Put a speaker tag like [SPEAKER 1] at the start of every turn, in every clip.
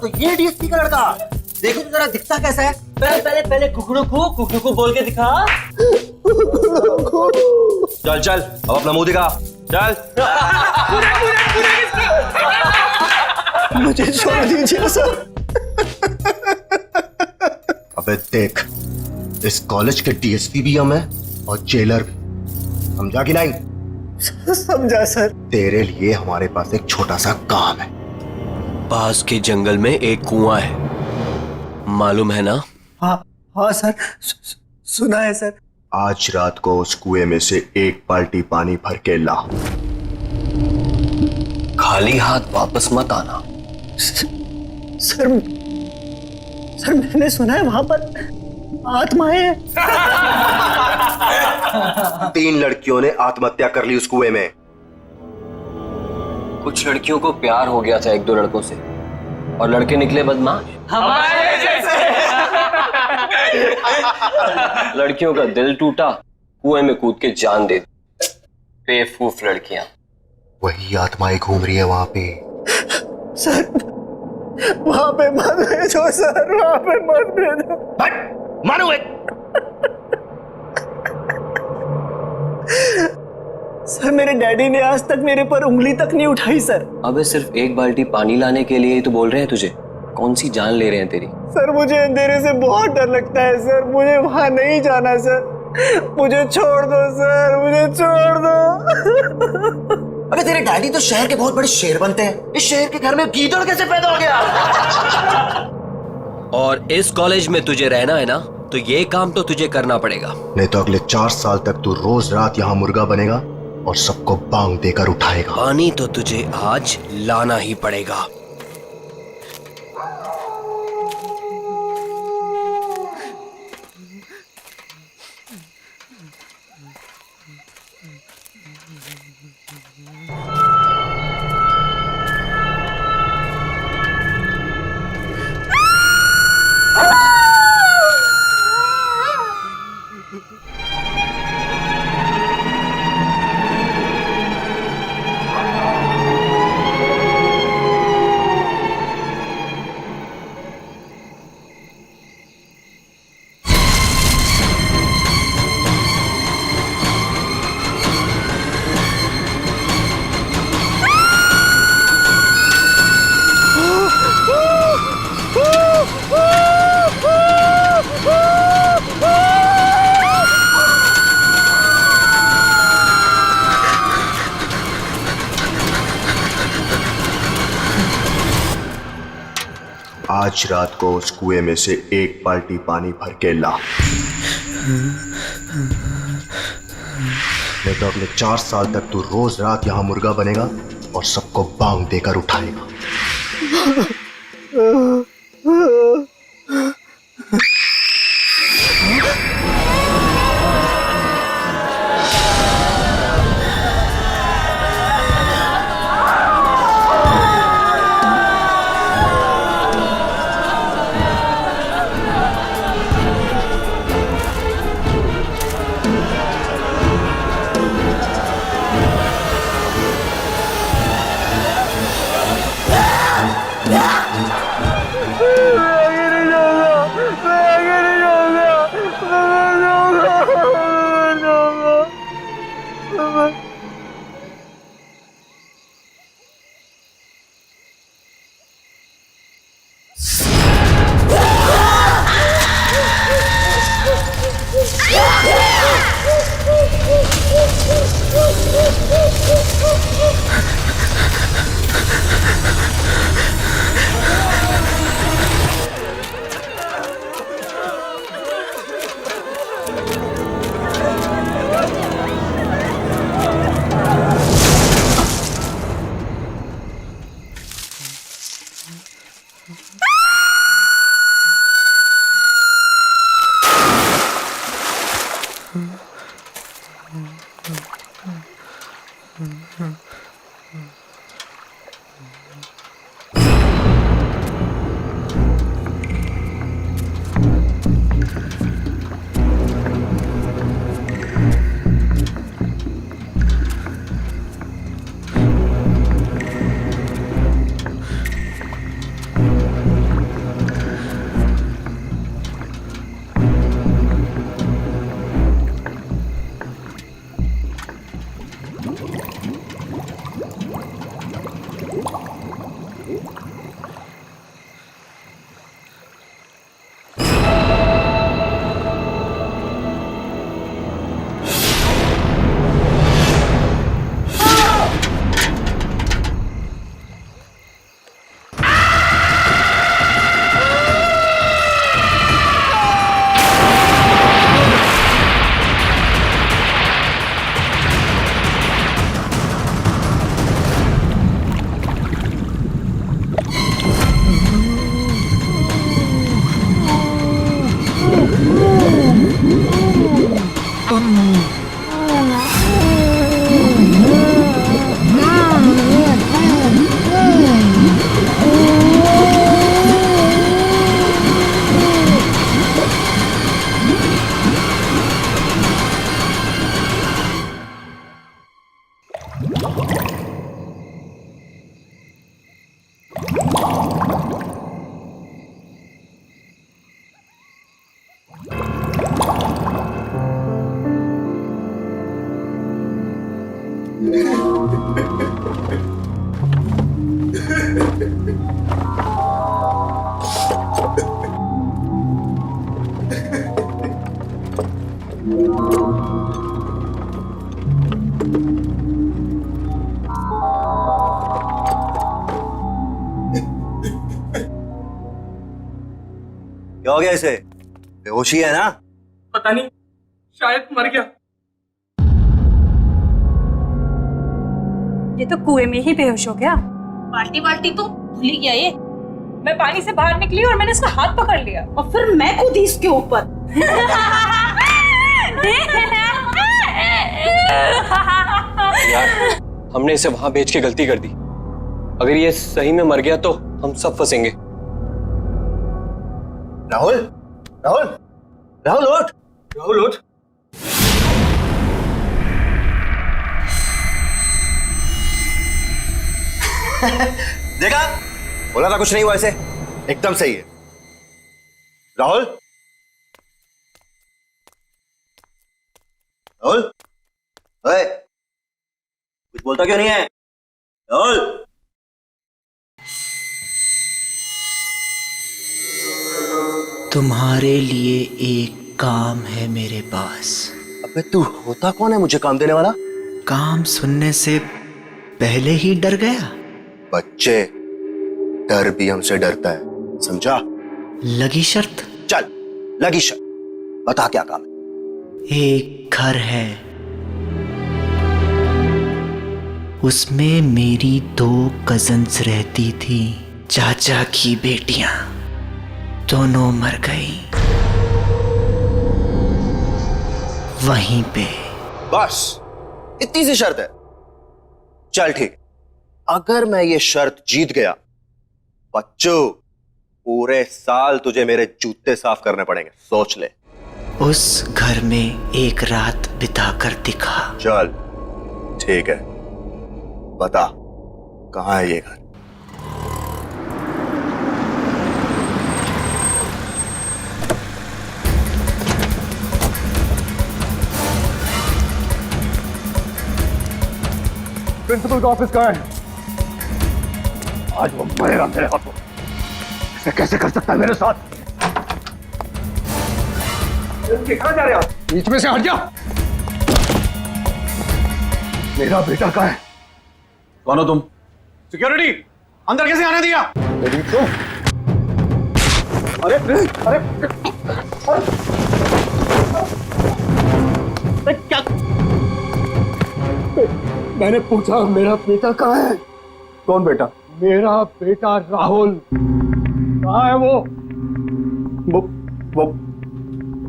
[SPEAKER 1] तो ये डीएसपी का लड़का, देखो तो जरा दिखता कैसा है।
[SPEAKER 2] पहले कुकड़ू को बोल के दिखा।
[SPEAKER 3] चल चल अब अपना मुंह दिखा, चल।
[SPEAKER 1] मुझे छोड़ दीजिए सर।
[SPEAKER 4] अबे देख, इस कॉलेज के डीएसपी भी हम हैं और जेलर भी, समझा कि नहीं?
[SPEAKER 1] समझा सर।
[SPEAKER 4] तेरे लिए हमारे पास एक छोटा सा काम है।
[SPEAKER 3] पास के जंगल में एक कुआं है, मालूम है ना?
[SPEAKER 1] हाँ सर, सुना है सर।
[SPEAKER 4] आज रात को उस कुएं में से एक बाल्टी पानी भर के ला।
[SPEAKER 3] खाली हाथ वापस मत आना।
[SPEAKER 1] सर मैंने सुना है वहां पर आत्माएं हैं।
[SPEAKER 4] 3 लड़कियों ने आत्महत्या कर ली उस कुएं में।
[SPEAKER 3] कुछ लड़कियों को प्यार हो गया था 1-2 लड़कों से, और लड़के निकले बदमाश।
[SPEAKER 2] हमारे जैसे।
[SPEAKER 3] लड़कियों का दिल टूटा, कुएं में कूद के जान दे दी। बेवकूफ लड़कियां।
[SPEAKER 4] वही आत्माएं घूम रही है वहां पे।
[SPEAKER 1] सर वहां पे मत भेजो सर, वहां पे मत भेजो।
[SPEAKER 4] मारो एक।
[SPEAKER 1] सर मेरे डैडी ने आज तक मेरे पर उंगली तक नहीं उठाई सर।
[SPEAKER 3] अबे सिर्फ एक बाल्टी पानी लाने के लिए ही तो बोल रहे हैं तुझे। कौन सी जान ले रहे हैं तेरी?
[SPEAKER 1] सर मुझे अंधेरे से बहुत डर लगता है सर, मुझे वहां नहीं जाना सर, मुझे छोड़ दो सर, मुझे छोड़ दो।
[SPEAKER 4] अबे तेरे डैडी तो शहर के बहुत बड़े शेर बनते हैं, इस शहर के घर में गीदड़ कैसे पैदा हो गया?
[SPEAKER 3] और इस कॉलेज में तुझे रहना है ना, तो ये काम तो तुझे करना पड़ेगा।
[SPEAKER 4] नहीं तो अगले 4 साल तक तू रोज रात यहाँ मुर्गा बनेगा और सबको बांग देकर उठाएगा।
[SPEAKER 3] पानी तो तुझे आज लाना ही पड़ेगा।
[SPEAKER 4] आज रात को उस कुएं में से एक बाल्टी पानी भर के ला। नहीं तो अगले 4 साल तक तू रोज रात यहाँ मुर्गा बनेगा और सबको बांग देकर उठाएगा।
[SPEAKER 5] क्या हो गया इसे? बेहोशी है ना?
[SPEAKER 2] पता नहीं, शायद मर गया।
[SPEAKER 6] ये तो कुएं में ही बेहोश हो गया।
[SPEAKER 7] बाल्टी बाल्टी तो भूल ही गया ये।
[SPEAKER 6] मैं पानी से बाहर निकली और मैंने इसका हाथ पकड़ लिया
[SPEAKER 7] और फिर मैं कूदी इसके ऊपर।
[SPEAKER 3] यार, हमने इसे वहां भेज के गलती कर दी। अगर ये सही में मर गया तो हम सब फंसेंगे।
[SPEAKER 5] राहुल, राहुल, राहुल उठ, राहुल उठ। देखा, बोला था कुछ नहीं हुआ इसे, एकदम सही है। राहुल, राहुल, ओए, कुछ बोलता क्यों नहीं है? राहुल,
[SPEAKER 8] तुम्हारे लिए एक काम है मेरे पास।
[SPEAKER 5] अबे तू होता कौन है मुझे काम देने वाला?
[SPEAKER 8] काम सुनने से पहले ही डर गया।
[SPEAKER 5] बच्चे, डर भी हमसे डरता है, समझा?
[SPEAKER 8] लगी शर्त?
[SPEAKER 5] चल, लगी शर्त, बता क्या काम है?
[SPEAKER 8] एक घर है, उसमें मेरी 2 कजन्स रहती थी, चाचा की बेटियां, दोनों मर गई वहीं पे।
[SPEAKER 5] बस इतनी सी शर्त है? चल ठीक, अगर मैं ये शर्त जीत गया, बच्चों पूरे साल तुझे मेरे जूते साफ करने पड़ेंगे, सोच ले।
[SPEAKER 8] उस घर में एक रात बिताकर दिखा।
[SPEAKER 5] चल ठीक है, बता कहां है ये घर?
[SPEAKER 1] प्रिंसिपल का ऑफिस कहाँ है? आज वो मरेगा मेरे हाथों। ऐसे कैसे कर सकता है मेरे साथ? कहाँ जा रहे हो? बीच में से हट जा। मेरा बेटा कहाँ है?
[SPEAKER 9] कौन हो तुम?
[SPEAKER 1] सिक्योरिटी, अंदर कैसे आने दिया? अरे अरे अरे क्या? मैंने पूछा मेरा बेटा कहाँ है?
[SPEAKER 9] कौन बेटा?
[SPEAKER 1] मेरा बेटा राहुल कहाँ है? वो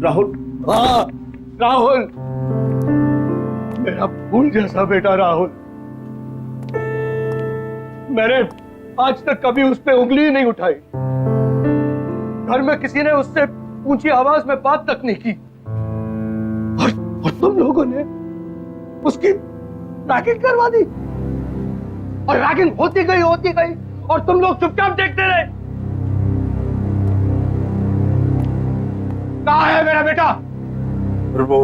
[SPEAKER 1] राहुल? हाँ, राहुल, मेरा फूल जैसा बेटा राहुल। मैंने आज तक कभी उस पे उंगली ही नहीं उठाई। घर में किसी ने उससे ऊंची आवाज में बात तक नहीं की। और तुम लोगों ने उसकी रैगिंग करवा दी। और रैगिंग होती गई और तुम लोग चुपचाप देखते रहे। कहाँ है मेरा बेटा?
[SPEAKER 9] वो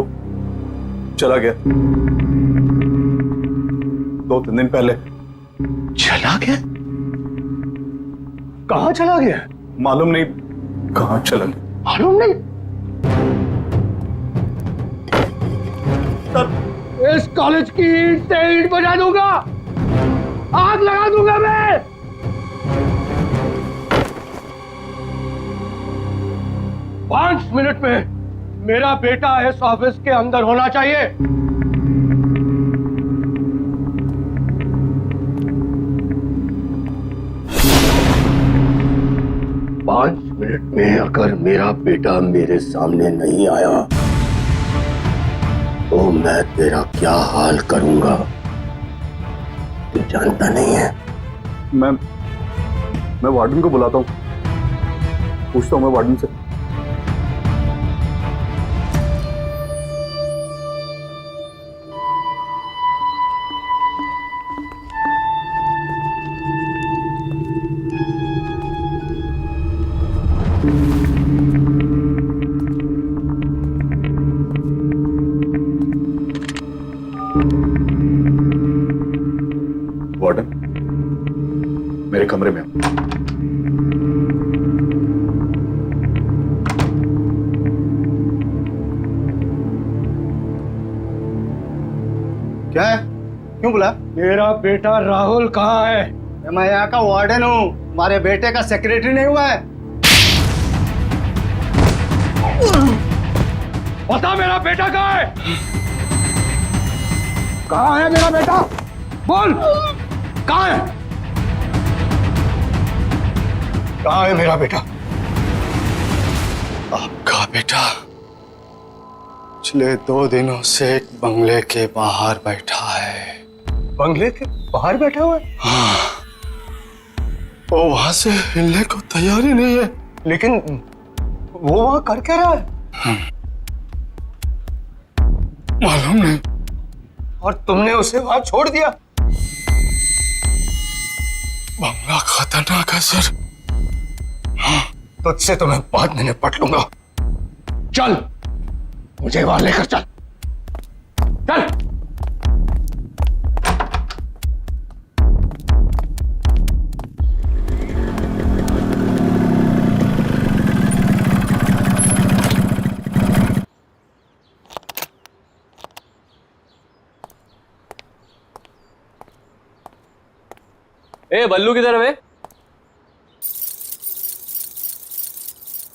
[SPEAKER 9] चला गया 2-3 दिन पहले।
[SPEAKER 1] चला गया? कहाँ चला गया?
[SPEAKER 9] मालूम नहीं कहाँ चला गया।
[SPEAKER 1] मालूम नहीं? इस कॉलेज की ईंट से ईंट बजा दूंगा, आग लगा दूंगा मैं। 5 मिनट में मेरा बेटा इस ऑफिस के अंदर होना चाहिए। 5 मिनट में अगर मेरा बेटा मेरे सामने नहीं आया तो मैं तेरा क्या हाल करूंगा तू जानता नहीं है।
[SPEAKER 9] मैं वार्डन को बुलाता हूँ, पूछता हूँ मैं वार्डन से। वार्डन, मेरे कमरे में
[SPEAKER 1] क्या है? क्यों बुला? मेरा बेटा राहुल कहाँ है? मैं यहाँ का वार्डन हूँ, हमारे बेटे का सेक्रेटरी नहीं हुआ है। बता मेरा बेटा कहाँ है? कहाँ है मेरा बेटा? बोल, कहाँ है? कहाँ है मेरा बेटा?
[SPEAKER 9] आपका बेटा पिछले 2 दिनों से एक बंगले के बाहर बैठा है।
[SPEAKER 1] बंगले के बाहर बैठा हुआ है?
[SPEAKER 9] वो वहां से हिलने को तैयार ही नहीं है।
[SPEAKER 1] लेकिन वो वहां कर क्या रहा है?
[SPEAKER 9] मालूम नहीं।
[SPEAKER 1] और तुमने उसे वहां छोड़ दिया?
[SPEAKER 9] बंगला खतरनाक है सर।
[SPEAKER 1] तुझसे तो मैं बाद में निपट लूंगा। चल, मुझे वहां लेकर चल। चल।
[SPEAKER 3] ए बल्लू किधर है बे?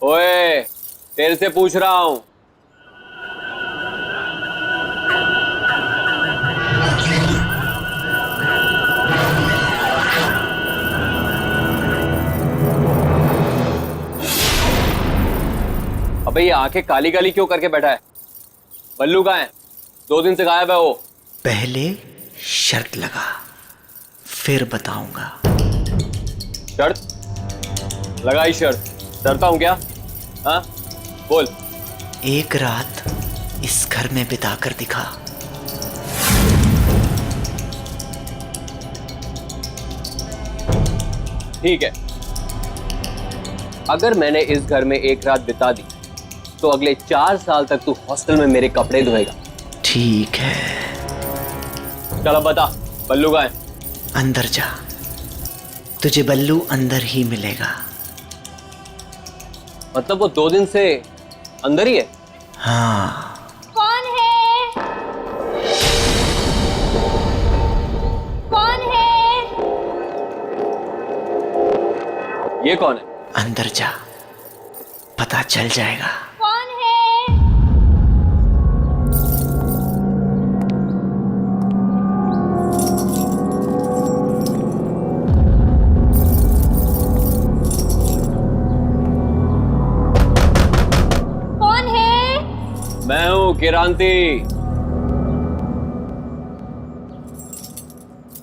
[SPEAKER 3] ओए, तेरे से पूछ रहा हूं। अबे ये आंखें काली काली क्यों करके बैठा है? बल्लू कहाँ है? 2 दिन से गायब है वो।
[SPEAKER 8] पहले शर्त लगा, फिर बताऊंगा।
[SPEAKER 3] शर्त? लगाई शर्त। डरता हूं क्या? हाँ, बोल।
[SPEAKER 8] एक रात इस घर में बिताकर दिखा।
[SPEAKER 3] ठीक है, अगर मैंने इस घर में एक रात बिता दी तो अगले 4 साल तक तू हॉस्टल में मेरे कपड़े धोएगा।
[SPEAKER 8] ठीक है,
[SPEAKER 3] चल अब बता, बल्लू कहाँ है?
[SPEAKER 8] अंदर जा, तुझे बल्लू अंदर ही मिलेगा।
[SPEAKER 3] मतलब वो 2 दिन से अंदर ही है?
[SPEAKER 8] हाँ।
[SPEAKER 7] कौन है? कौन है?
[SPEAKER 3] ये कौन है?
[SPEAKER 8] अंदर जा, पता चल जाएगा।
[SPEAKER 7] कौन है? कौन है?
[SPEAKER 3] मैं हूँ किरांती।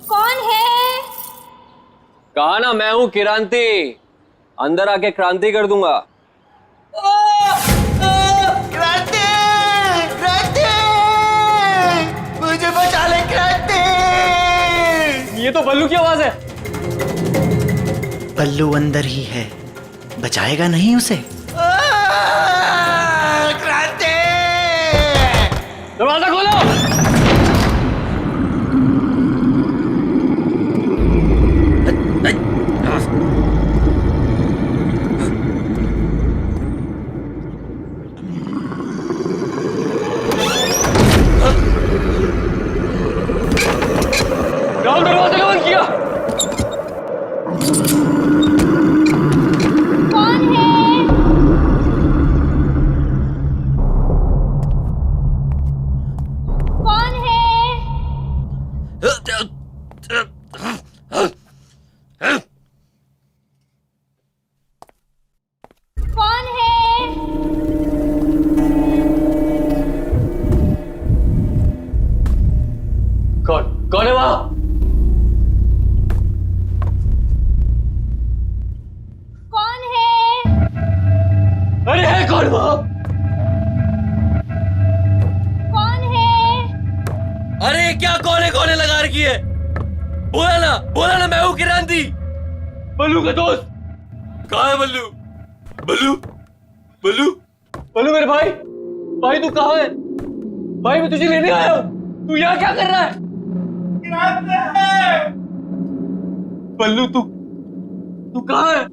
[SPEAKER 7] कौन है?
[SPEAKER 3] कहा ना, मैं हूँ किरांती। अंदर आके क्रांति कर दूंगा।
[SPEAKER 8] क्रांति! क्रांति! मुझे बचा ले क्रांति!
[SPEAKER 3] ये तो बल्लू की आवाज है।
[SPEAKER 8] बल्लू अंदर ही है, बचाएगा नहीं उसे? क्रांति!
[SPEAKER 3] दरवाजा खोलो। राहुल, दरवाजा बंद किया।
[SPEAKER 7] कौन है? कौन है? कौन है?
[SPEAKER 3] कौन है वहां?
[SPEAKER 7] कौन है?
[SPEAKER 3] अरे है कौन वहां?
[SPEAKER 7] कौन है?
[SPEAKER 3] अरे क्या कौन है लगा रखी है? बोला ना मैं हूँ किरांती, बल्लू का दोस्त। कहाँ है बल्लू? बल्लू बल्लू बल्लू मेरे भाई तू कहाँ है? भाई मैं तुझे लेने आया हूँ, तू यहाँ क्या कर रहा है? बल्लू तू कहाँ है?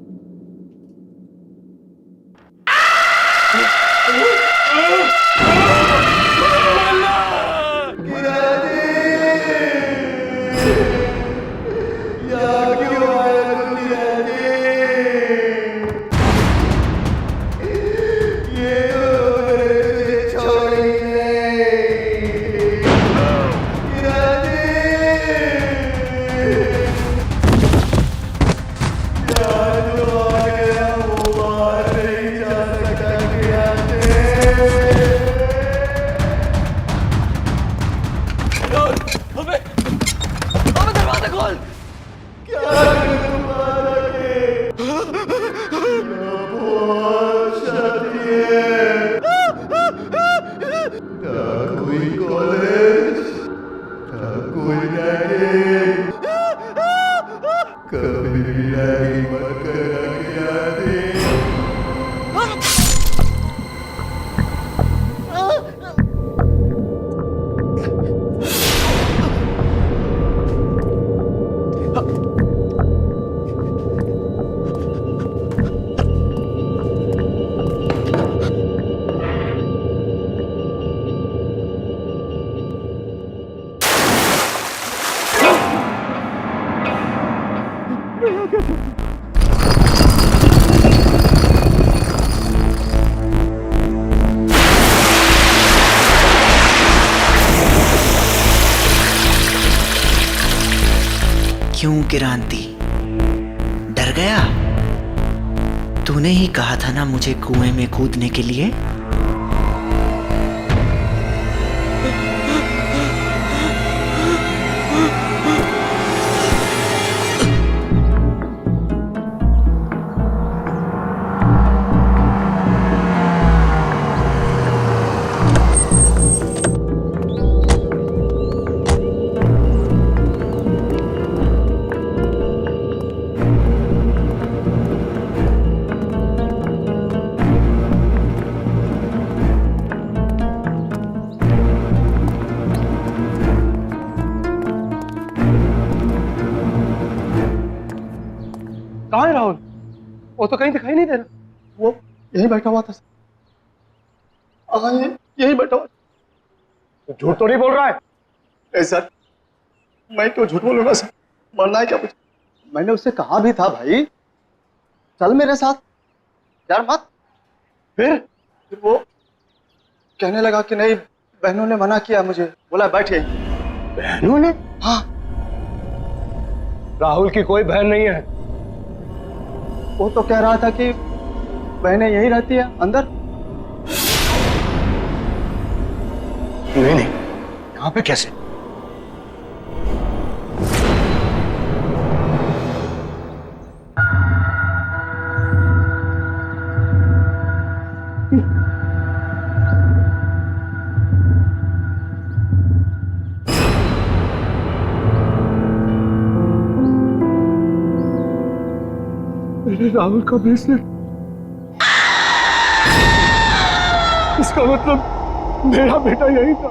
[SPEAKER 8] क्यों किरांती, डर गया? तूने ही कहा था ना मुझे कुएं में कूदने के लिए।
[SPEAKER 1] कहाँ है राहुल? वो तो कहीं दिखाई नहीं दे रहा। वो यहीं बैठा हुआ था। यहीं बैठा हुआ। तो झूठ तो नहीं बोल रहा है?
[SPEAKER 9] ए सर, मैं क्यों झूठ बोलूंगा सर? मरना है क्या मुझे? मैंने उससे कहा भी था भाई चल मेरे साथ, यार मत। फिर वो कहने लगा कि नहीं, बहनों ने मना किया मुझे, बोला बैठ यहीं।
[SPEAKER 1] बहनों ने?
[SPEAKER 9] हाँ।
[SPEAKER 1] राहुल की कोई बहन नहीं है।
[SPEAKER 9] वो तो कह रहा था कि बहनें यहीं रहती है अंदर।
[SPEAKER 1] नहीं नहीं, यहाँ पे कैसे? मेरे राहुल का ब्रेसलेट। इसका मतलब मेरा बेटा यही था।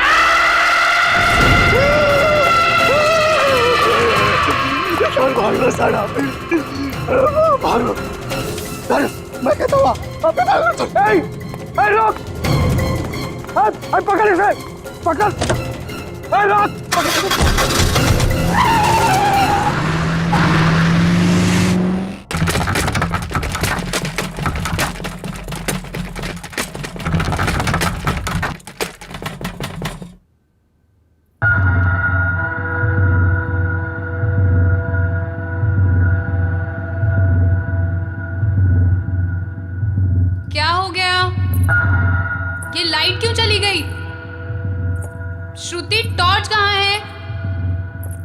[SPEAKER 1] भागो साड़ा, भागो। मैं कहता हुआ रोक, पकड़ इसे, पकड़, रोक।
[SPEAKER 6] क्या हो गया? ये लाइट क्यों चली गई? श्रुति, टॉर्च कहाँ है?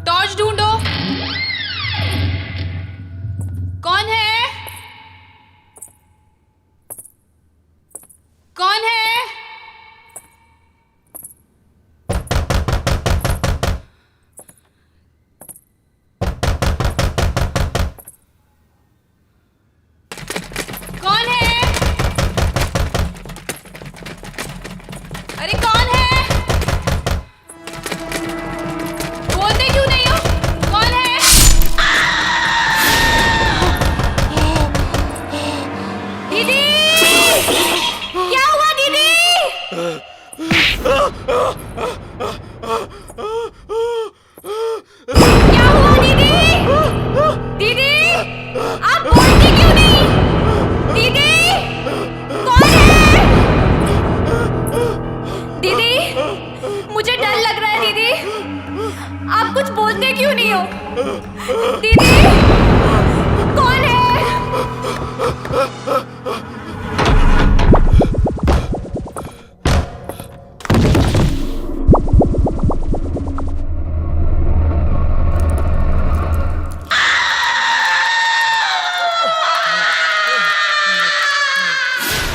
[SPEAKER 6] टॉर्च ढूंढो। कौन है? कौन है? कौन है? अरे कौन है? बोलते क्यों नहीं हो? कौन है? दीदी, क्या हुआ दीदी? क्या हुआ दीदी? दीदी, आप बोलते क्यों नहीं? दीदी, कौन है? दीदी, मुझे डर लग रहा है दीदी। आप कुछ बोलते क्यों नहीं हो? दीदी, कौन है?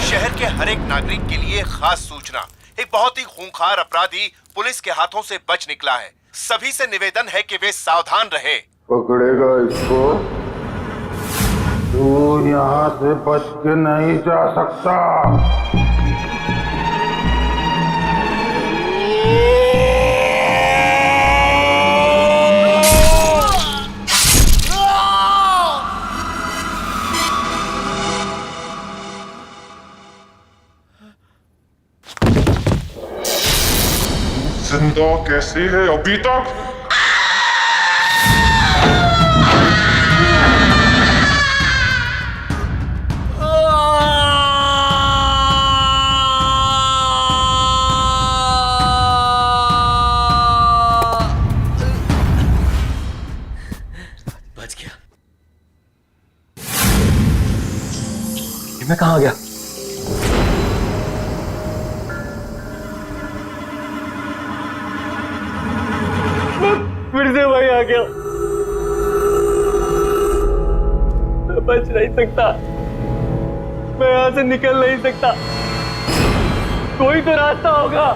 [SPEAKER 5] शहर के हर एक नागरिक के लिए खास सूचना। एक बहुत ही खूंखार अपराधी पुलिस के हाथों से बच निकला है। सभी से निवेदन है कि वे सावधान रहे।
[SPEAKER 9] पकड़ेगा इसको?
[SPEAKER 10] तू यहाँ से बच के नहीं जा सकता। जिंदा कैसे है अभी तक?
[SPEAKER 3] बच गया।
[SPEAKER 1] ये मैं कहाँ गया? फिर से वही आ गया। मैं बच नहीं सकता, मैं यहाँ से निकल नहीं सकता। कोई तो रास्ता होगा।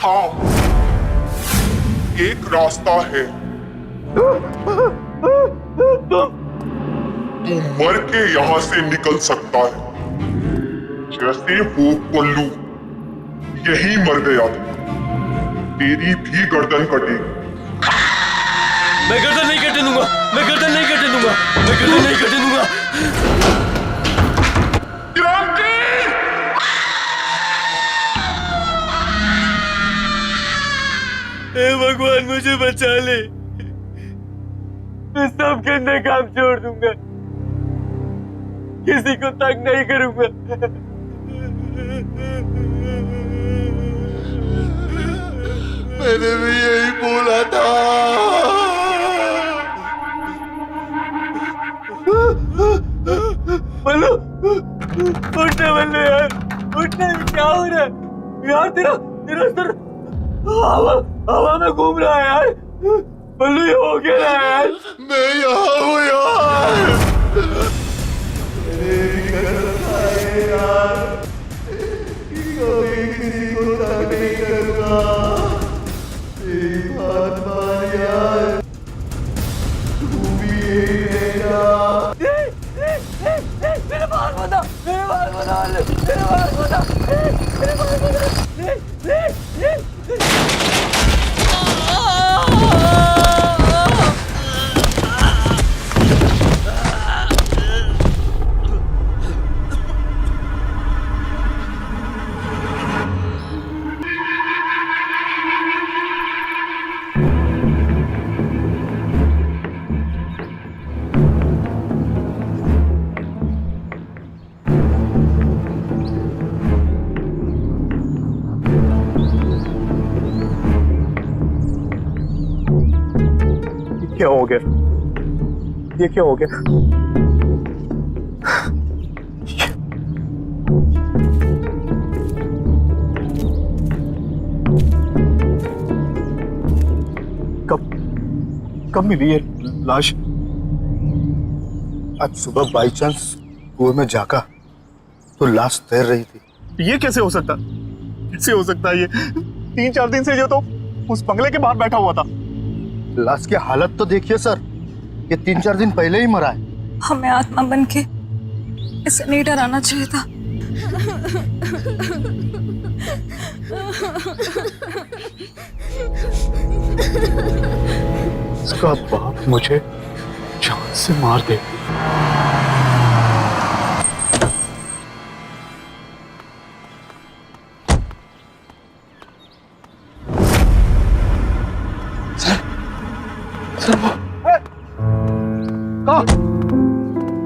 [SPEAKER 10] हाँ, एक रास्ता है। तू मर के यहाँ से निकल सकता है, जैसे वो पल्लू यही मर गया था। तेरी भी गर्दन कटेगी।
[SPEAKER 3] मैं गर्दन नहीं कटने दूंगा, मैं गर्दन नहीं कटने दूंगा, मैं गर्दन नहीं कटने दूंगा।
[SPEAKER 10] क्रांति!
[SPEAKER 3] हे भगवान मुझे बचा ले, मैं सब गंदे काम छोड़ दूंगा, किसी को तंग नहीं करूंगा।
[SPEAKER 10] मैंने भी यही बोला था।
[SPEAKER 3] बल्लू, उठना बल्लू यार, उठना। क्या हो रहा है यार? तेरा तेरा सर हवा में घूम रहा है यार। बल्लू ये हो क्या रहा है यार?
[SPEAKER 10] मैं यहाँ हूँ यार। कभी किसी को तंग नहीं करूँगा। तेरी बात मान यार, तू भी यही रहेगा।
[SPEAKER 3] मेरे बाल बता, मेरे बाल बता, मेरे बाल बता, मेरे बाल बता।
[SPEAKER 1] क्या हो गया? ये क्या हो गया? कब मिली ये लाश? आज सुबह बाई चांस कुएं में झांका तो लाश तैर रही थी।
[SPEAKER 9] ये कैसे हो सकता? कैसे हो सकता है ये? 3-4 दिन से जो तो उस बंगले के बाहर बैठा हुआ था।
[SPEAKER 1] लाश की हालत तो देखिए सर, ये 3-4 दिन पहले ही मरा है।
[SPEAKER 6] हमें आत्मा बन के इसे नहीं डराना चाहिए था।
[SPEAKER 1] इसका बाप मुझे जान से मार दे।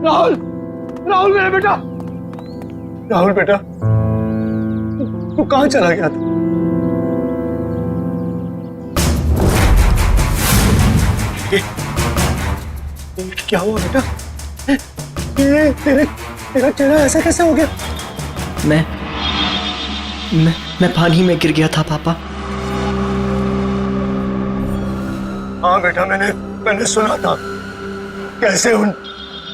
[SPEAKER 1] राहुल, राहुल मेरा बेटा, राहुल बेटा, तू कहाँ चला गया था? क्या हुआ बेटा? ये तेरा चेहरा ऐसा कैसे हो गया?
[SPEAKER 8] मैं पानी में गिर गया था पापा।
[SPEAKER 1] हाँ बेटा, मैंने सुना था कैसे उन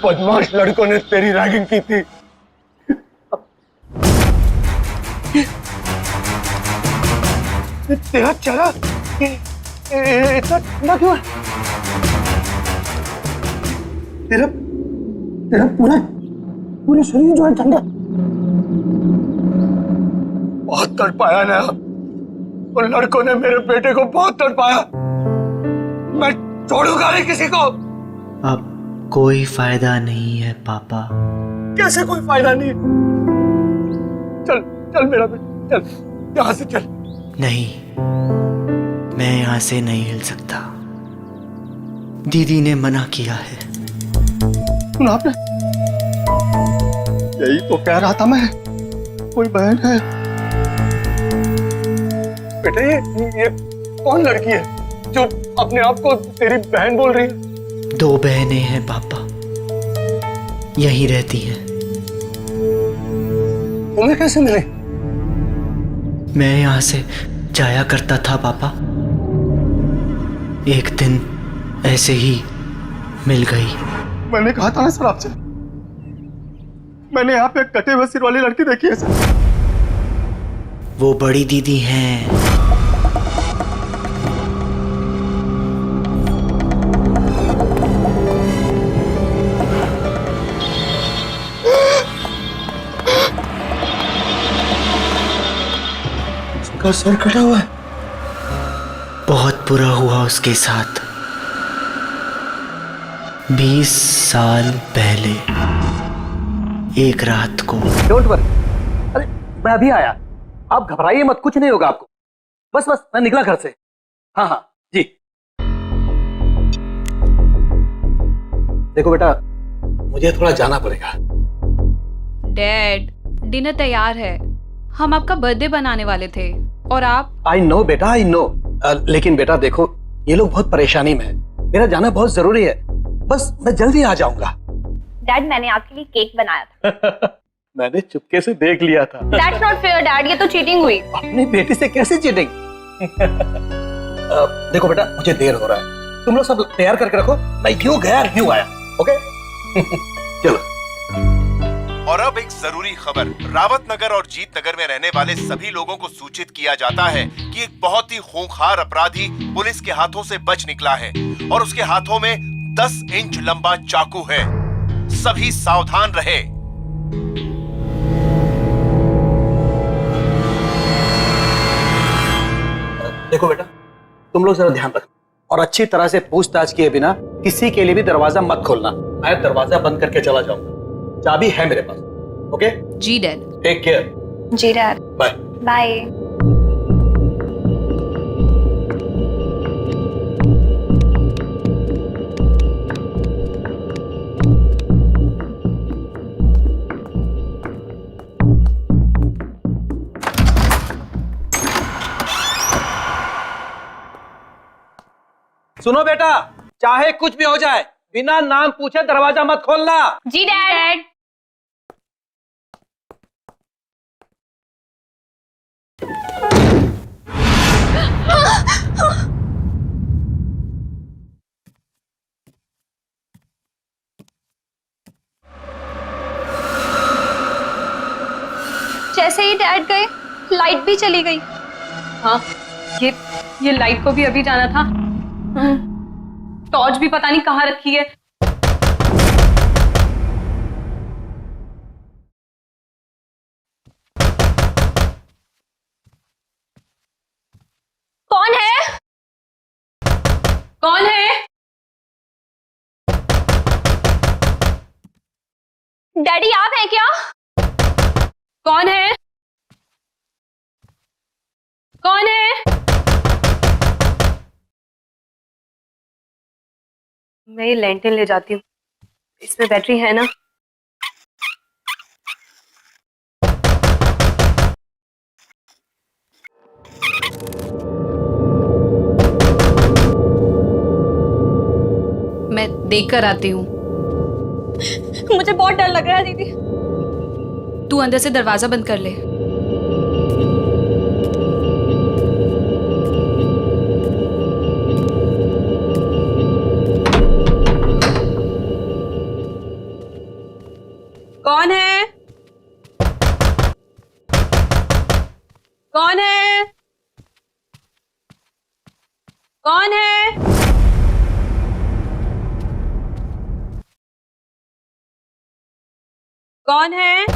[SPEAKER 1] बदमाश लड़कों ने तेरी रैगिंग की थी। तेरा चेहरा इतना ठंडा क्यों है? तेरा पूरा पूरे शरीर जो है ठंडा। बहुत तड़पाया ना, उन लड़कों ने मेरे बेटे को बहुत तड़पाया। मैं छोड़ूंगा नहीं किसी को।
[SPEAKER 8] अब कोई फायदा नहीं है पापा।
[SPEAKER 1] कैसे कोई फायदा नहीं? चल चल मेरा बेटा, चल यहां से चल।
[SPEAKER 8] नहीं, मैं यहां से नहीं हिल सकता। दीदी ने मना किया है।
[SPEAKER 1] सुना आपने? यही तो कह रहा था मैं, कोई बहन है। बेटा ये कौन लड़की है जो अपने आप को तेरी बहन बोल रही है?
[SPEAKER 8] 2 बहनें हैं पापा, यहीं रहती हैं।
[SPEAKER 1] तुम्हें कैसे मिले?
[SPEAKER 8] मैं यहां से जाया करता था पापा, एक दिन ऐसे ही मिल गई।
[SPEAKER 1] मैंने कहा था ना सर आपसे, मैंने यहाँ पे कटे हुए सिर वाली लड़की देखी है सर।
[SPEAKER 8] वो बड़ी दीदी हैं।
[SPEAKER 1] उसका सर कटा हुआ है।
[SPEAKER 8] बहुत बुरा हुआ उसके साथ 20 साल पहले एक रात को।
[SPEAKER 11] डोंट वरी, अरे मैं अभी आया, आप घबराइए मत, कुछ नहीं होगा आपको। बस बस मैं निकला घर से। हाँ हाँ जी। देखो बेटा, मुझे थोड़ा जाना पड़ेगा।
[SPEAKER 6] डैड, डिनर तैयार है। हम आपका बर्थडे बनाने वाले थे और आप।
[SPEAKER 11] आई नो बेटा, आई नो। लेकिन बेटा देखो, ये लोग बहुत परेशानी में है, मेरा जाना बहुत जरूरी है। बस मैं जल्दी आ जाऊंगा।
[SPEAKER 7] डैड, मैंने आपके लिए केक बनाया था।
[SPEAKER 11] मैंने चुपके से देख लिया था।
[SPEAKER 7] That's not fair, डैड, ये तो चीटिंग हुई।
[SPEAKER 11] अपनी बेटी से कैसे चीटिंग? देखो बेटा, मुझे देर हो रहा है, तुम लोग सब तैयार करके रखो, मैं क्यों गया क्यों आया। ओके चलो।
[SPEAKER 5] और अब एक जरूरी खबर। रावत नगर और जीत नगर में रहने वाले सभी लोगों को सूचित किया जाता है कि एक बहुत ही खूंखार अपराधी पुलिस के हाथों से बच निकला है और उसके हाथों में 10 इंच लंबा चाकू है। सभी सावधान रहे।
[SPEAKER 11] देखो बेटा, तुम लोग जरा ध्यान रखो और अच्छी तरह से पूछताछ किए बिना किसी के लिए भी दरवाजा मत खोलना। मैं दरवाजा बंद करके चला जाऊंगा, चाबी है मेरे पास। ओके
[SPEAKER 6] जी डैड।
[SPEAKER 11] Take care.
[SPEAKER 7] जी डैड।
[SPEAKER 11] Bye
[SPEAKER 7] bye.
[SPEAKER 11] सुनो बेटा, चाहे कुछ भी हो जाए, बिना नाम पूछे दरवाजा मत खोलना।
[SPEAKER 7] जी डैड। जैसे ही डैड गए, लाइट भी चली गई।
[SPEAKER 6] हाँ, ये लाइट को भी अभी जाना था। टॉर्च भी पता नहीं कहाँ रखी है।
[SPEAKER 7] कौन है?
[SPEAKER 6] कौन है?
[SPEAKER 7] डैडी आप हैं क्या?
[SPEAKER 6] कौन है? कौन है? मैं ये लैंटर्न ले जाती हूँ, इसमें बैटरी है ना? मैं देख कर आती हूँ।
[SPEAKER 7] मुझे बहुत डर लग रहा है दीदी।
[SPEAKER 6] तू अंदर से दरवाजा बंद कर ले। कौन है? कौन है? कौन है?
[SPEAKER 12] कौन है?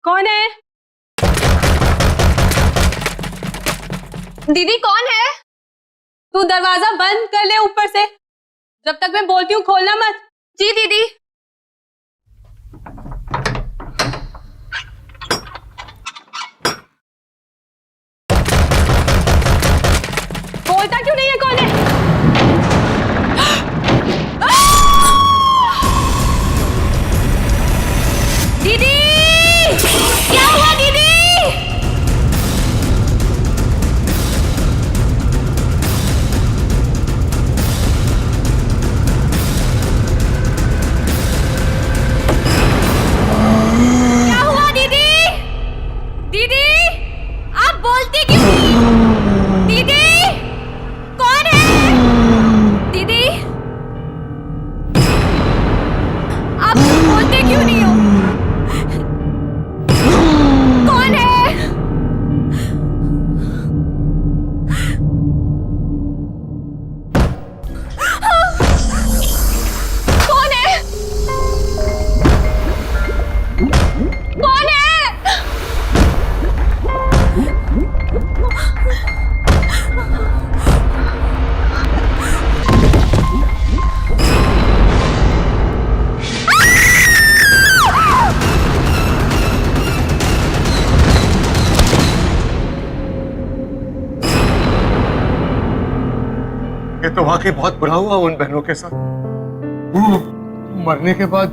[SPEAKER 12] कौन है?
[SPEAKER 7] दीदी कौन है?
[SPEAKER 12] तू दरवाजा बंद कर ले ऊपर से। जब तक मैं बोलती हूँ खोलना मत।
[SPEAKER 7] जी दीदी।
[SPEAKER 12] बोलता क्यों नहीं है? कौन है?
[SPEAKER 6] दीदी क्या हुआ दीदी? क्या हुआ दीदी? दीदी आप बोलती क्यों नहीं? दीदी कौन है? दीदी आप बोलते क्यों नहीं हो? कौन है? कौन है? कौन है?
[SPEAKER 1] ये तो वाकई बहुत बुरा हुआ उन बहनों के साथ। वो मरने के बाद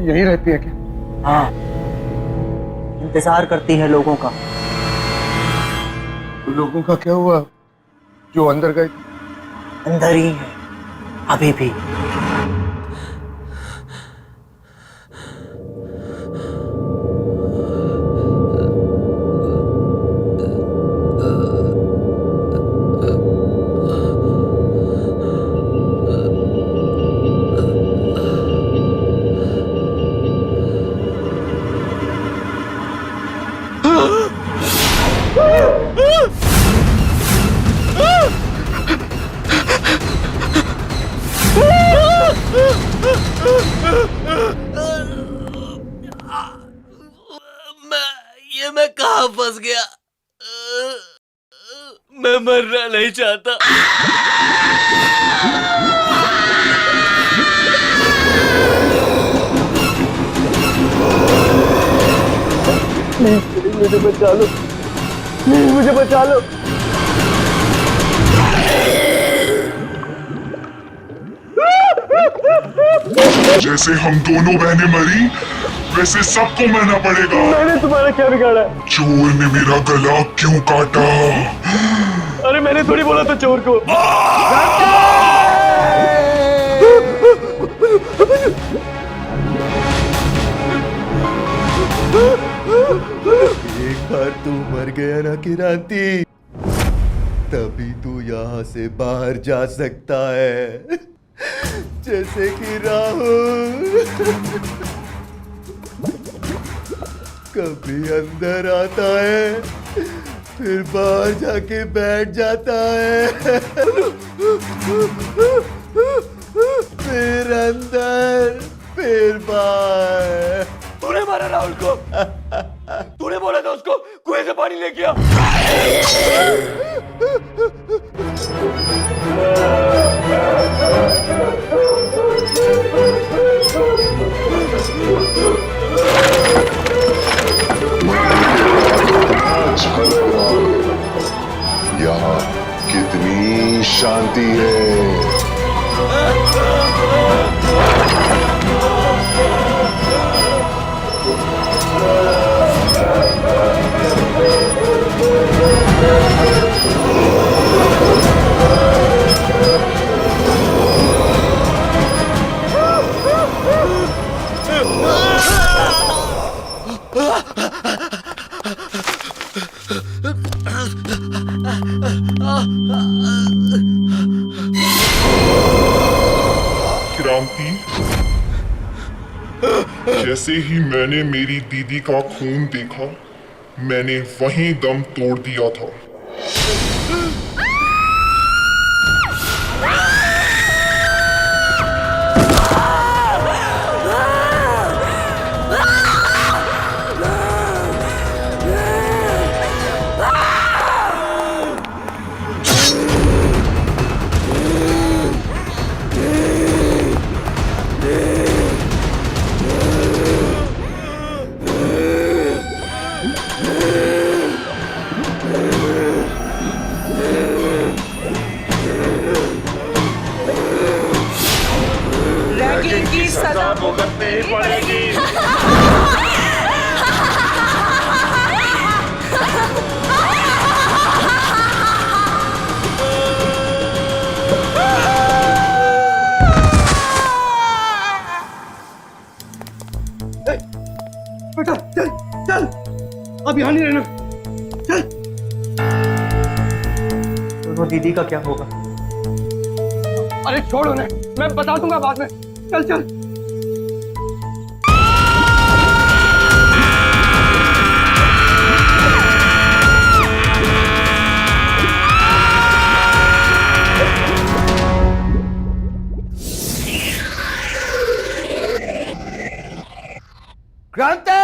[SPEAKER 1] यहीं रहती है क्या?
[SPEAKER 8] हाँ, इंतजार करती है लोगों का।
[SPEAKER 1] लोगों का क्या हुआ जो अंदर गए?
[SPEAKER 8] अंदर ही है अभी भी।
[SPEAKER 3] मैं कहाँ फंस गया? मैं मरना नहीं चाहता।
[SPEAKER 1] मुझे बचा लो, मुझे बचा लो।
[SPEAKER 10] जैसे हम दोनों बहनें मरी वैसे सबको मरना पड़ेगा।
[SPEAKER 1] मैंने तुम्हारा क्या बिगाड़ा?
[SPEAKER 10] चोर ने मेरा गला क्यों काटा?
[SPEAKER 1] अरे मैंने थोड़ी बोला था चोर को।
[SPEAKER 4] एक बार तू मर गया ना किरांती, तभी तू यहाँ से बाहर जा सकता है। जैसे कि राहुल कभी अंदर आता है फिर बाहर जाके बैठ जाता है, फिर अंदर फिर बाहर।
[SPEAKER 3] तूने मारा राहुल को? तूने बोला था उसको कुएं से पानी लेके आ।
[SPEAKER 10] यहाँ कितनी शांति है। क्रांति, जैसे ही मैंने मेरी दीदी का खून देखा मैंने वहीं दम तोड़ दिया था।
[SPEAKER 12] रैगिंग की सजा भुगतनी पड़ेगी।
[SPEAKER 1] बेटा चल चल, अब यहाँ नहीं रहना, चल।
[SPEAKER 11] दोनों दीदी का क्या होगा?
[SPEAKER 1] अरे छोड़ उन्हें, मैं बता दूंगा बाद में, चल चल।
[SPEAKER 4] क्रांति!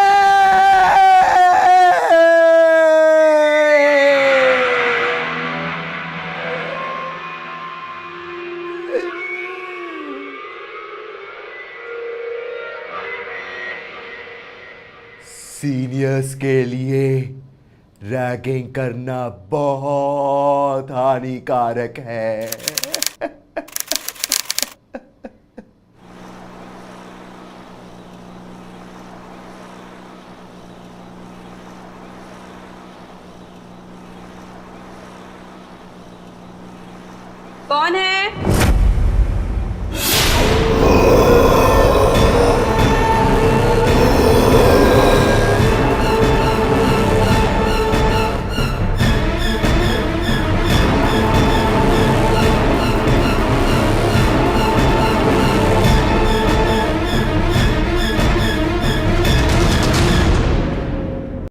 [SPEAKER 4] सीनियर्स के लिए रैगिंग करना बहुत हानिकारक है।
[SPEAKER 12] कौन है?